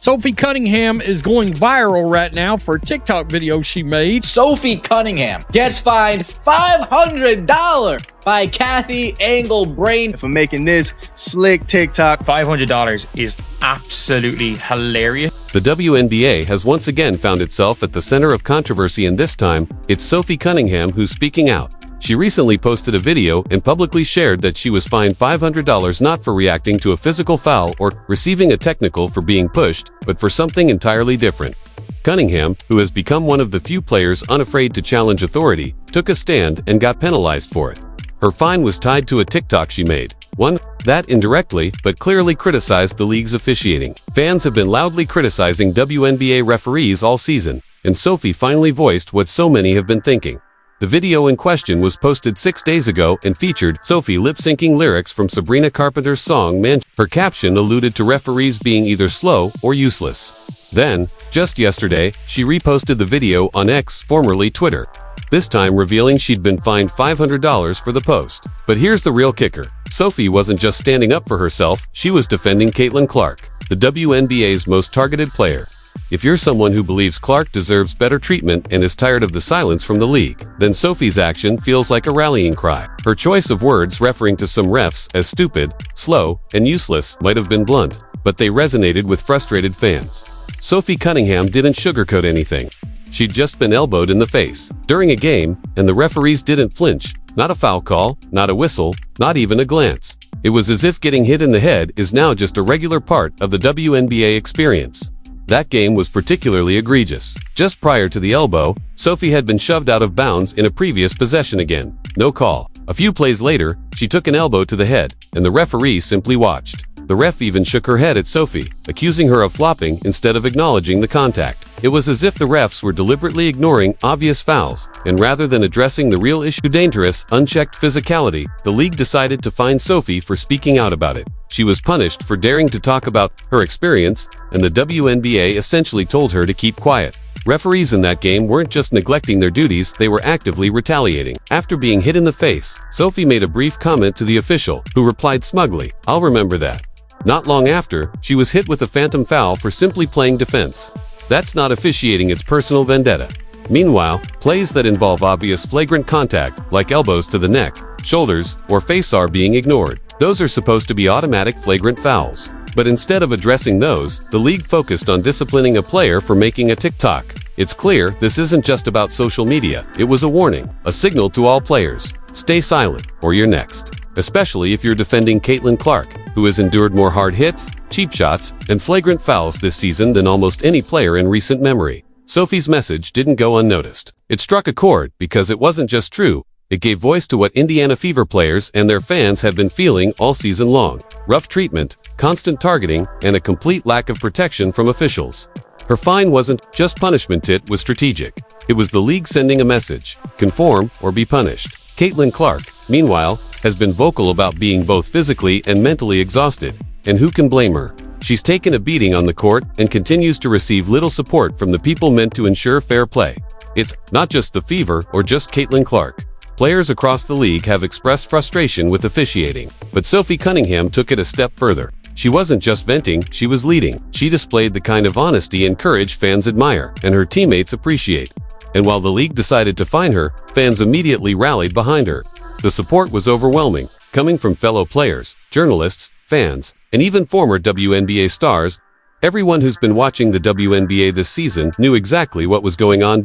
Sophie Cunningham is going viral right now for a TikTok video she made. Sophie Cunningham gets fined $500 by Kathy Engelbrain for making this slick TikTok. $500 is absolutely hilarious. The WNBA has once again found itself at the center of controversy, and this time, it's Sophie Cunningham who's speaking out. She recently posted a video and publicly shared that she was fined $500 not for reacting to a physical foul or receiving a technical for being pushed, but for something entirely different. Cunningham, who has become one of the few players unafraid to challenge authority, took a stand and got penalized for it. Her fine was tied to a TikTok she made, one that indirectly but clearly criticized the league's officiating. Fans have been loudly criticizing WNBA referees all season, and Sophie finally voiced what so many have been thinking. The video in question was posted 6 days ago and featured Sophie lip-syncing lyrics from Sabrina Carpenter's song Man. Her caption alluded to referees being either slow or useless. Then, just yesterday, she reposted the video on X, formerly Twitter, this time revealing she'd been fined $500 for the post. But here's the real kicker. Sophie wasn't just standing up for herself, she was defending Caitlin Clark, the WNBA's most targeted player. If you're someone who believes Clark deserves better treatment and is tired of the silence from the league, then Sophie's action feels like a rallying cry. Her choice of words referring to some refs as stupid, slow, and useless might have been blunt, but they resonated with frustrated fans. Sophie Cunningham didn't sugarcoat anything. She'd just been elbowed in the face during a game, and the referees didn't flinch. Not a foul call, not a whistle, not even a glance. It was as if getting hit in the head is now just a regular part of the WNBA experience. That game was particularly egregious. Just prior to the elbow, Sophie had been shoved out of bounds in a previous possession again. No call. A few plays later, she took an elbow to the head, and the referee simply watched. The ref even shook her head at Sophie, accusing her of flopping instead of acknowledging the contact. It was as if the refs were deliberately ignoring obvious fouls, and rather than addressing the real issue, dangerous, unchecked physicality, the league decided to fine Sophie for speaking out about it. She was punished for daring to talk about her experience, and the WNBA essentially told her to keep quiet. Referees in that game weren't just neglecting their duties, they were actively retaliating. After being hit in the face, Sophie made a brief comment to the official, who replied smugly, "I'll remember that." Not long after, she was hit with a phantom foul for simply playing defense. That's not officiating, it's personal vendetta. Meanwhile, plays that involve obvious flagrant contact, like elbows to the neck, shoulders, or face are being ignored. Those are supposed to be automatic flagrant fouls. But instead of addressing those, the league focused on disciplining a player for making a TikTok. It's clear this isn't just about social media. It was a warning, a signal to all players. Stay silent, or you're next. Especially if you're defending Caitlin Clark, who has endured more hard hits, cheap shots, and flagrant fouls this season than almost any player in recent memory. Sophie's message didn't go unnoticed. It struck a chord because it wasn't just true. It gave voice to what Indiana Fever players and their fans have been feeling all season long. Rough treatment, constant targeting, and a complete lack of protection from officials. Her fine wasn't just punishment, it was strategic. It was the league sending a message: conform or be punished. Caitlin Clark, meanwhile, has been vocal about being both physically and mentally exhausted, and who can blame her? She's taken a beating on the court and continues to receive little support from the people meant to ensure fair play. It's not just the Fever or just Caitlin Clark. Players across the league have expressed frustration with officiating, but Sophie Cunningham took it a step further. She wasn't just venting, she was leading. She displayed the kind of honesty and courage fans admire, and her teammates appreciate. And while the league decided to fine her, fans immediately rallied behind her. The support was overwhelming, coming from fellow players, journalists, fans, and even former WNBA stars. Everyone who's been watching the WNBA this season knew exactly what was going on.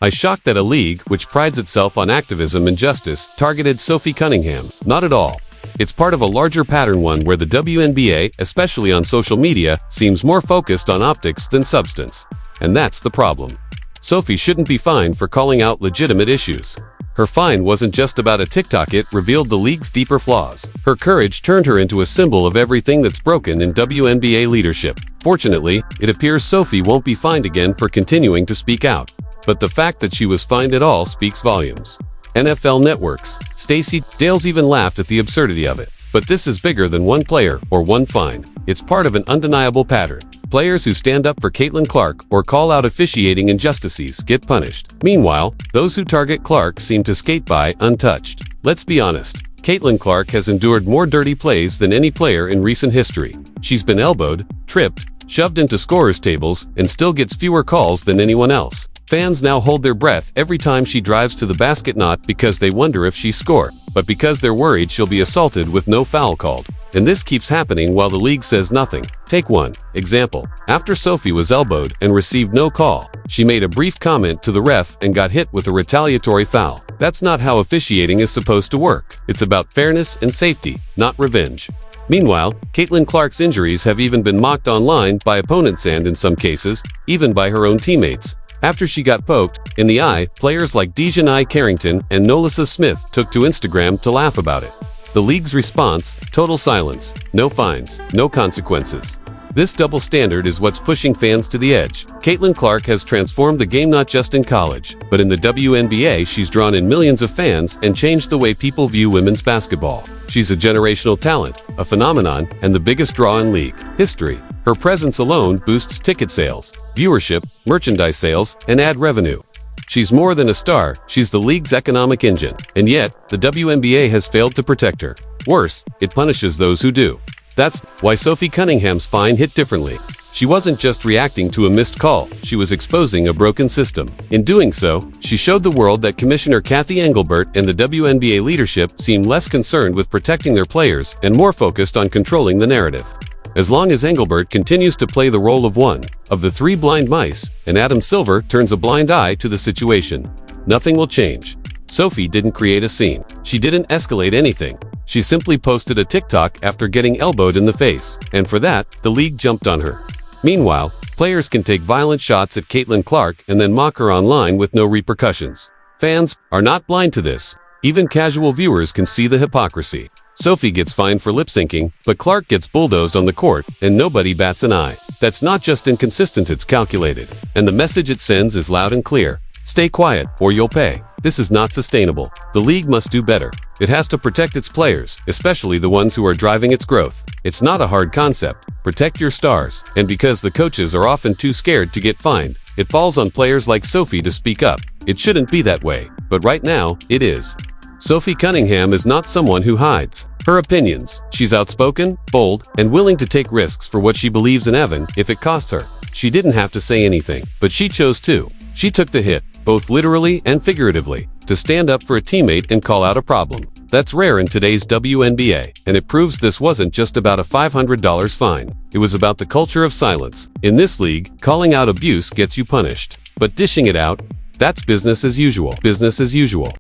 I shocked that a league, which prides itself on activism and justice, targeted Sophie Cunningham. Not at all. It's part of a larger pattern, one where the WNBA, especially on social media, seems more focused on optics than substance. And that's the problem. Sophie shouldn't be fined for calling out legitimate issues. Her fine wasn't just about a TikTok, it revealed the league's deeper flaws. Her courage turned her into a symbol of everything that's broken in WNBA leadership. Fortunately, it appears Sophie won't be fined again for continuing to speak out. But the fact that she was fined at all speaks volumes. NFL Network's Stacey Dales even laughed at the absurdity of it. But this is bigger than one player or one fine. It's part of an undeniable pattern. Players who stand up for Caitlin Clark or call out officiating injustices get punished. Meanwhile, those who target Clark seem to skate by untouched. Let's be honest. Caitlin Clark has endured more dirty plays than any player in recent history. She's been elbowed, tripped, shoved into scorers tables, and still gets fewer calls than anyone else. Fans now hold their breath every time she drives to the basket, not because they wonder if she'll score, but because they're worried she'll be assaulted with no foul called. And this keeps happening while the league says nothing. Take one example. After Sophie was elbowed and received no call, she made a brief comment to the ref and got hit with a retaliatory foul. That's not how officiating is supposed to work. It's about fairness and safety, not revenge. Meanwhile, Caitlin Clark's injuries have even been mocked online by opponents and, in some cases, even by her own teammates. After she got poked in the eye, players like Dejanai Carrington and Nolissa Smith took to Instagram to laugh about it. The league's response: total silence, no fines, no consequences. This double standard is what's pushing fans to the edge. Caitlin Clark has transformed the game not just in college, but in the WNBA. She's drawn in millions of fans and changed the way people view women's basketball. She's a generational talent, a phenomenon, and the biggest draw in league history. Her presence alone boosts ticket sales, viewership, merchandise sales, and ad revenue. She's more than a star, she's the league's economic engine. And yet, the WNBA has failed to protect her. Worse, it punishes those who do. That's why Sophie Cunningham's fine hit differently. She wasn't just reacting to a missed call, she was exposing a broken system. In doing so, she showed the world that Commissioner Cathy Engelbert and the WNBA leadership seem less concerned with protecting their players and more focused on controlling the narrative. As long as Engelbert continues to play the role of one of the three blind mice, and Adam Silver turns a blind eye to the situation, nothing will change. Sophie didn't create a scene. She didn't escalate anything. She simply posted a TikTok after getting elbowed in the face, and for that, the league jumped on her. Meanwhile, players can take violent shots at Caitlin Clark and then mock her online with no repercussions. Fans are not blind to this. Even casual viewers can see the hypocrisy. Sophie gets fined for lip-syncing, but Clark gets bulldozed on the court, and nobody bats an eye. That's not just inconsistent, it's calculated. And the message it sends is loud and clear. Stay quiet, or you'll pay. This is not sustainable. The league must do better. It has to protect its players, especially the ones who are driving its growth. It's not a hard concept. Protect your stars. And because the coaches are often too scared to get fined, it falls on players like Sophie to speak up. It shouldn't be that way, but right now, it is. Sophie Cunningham is not someone who hides her opinions. She's outspoken, bold, and willing to take risks for what she believes in, even if it costs her. She didn't have to say anything, but she chose to. She took the hit, both literally and figuratively, to stand up for a teammate and call out a problem. That's rare in today's WNBA, and it proves this wasn't just about a $500 fine. It was about the culture of silence. In this league, calling out abuse gets you punished. But dishing it out, that's business as usual. Business as usual.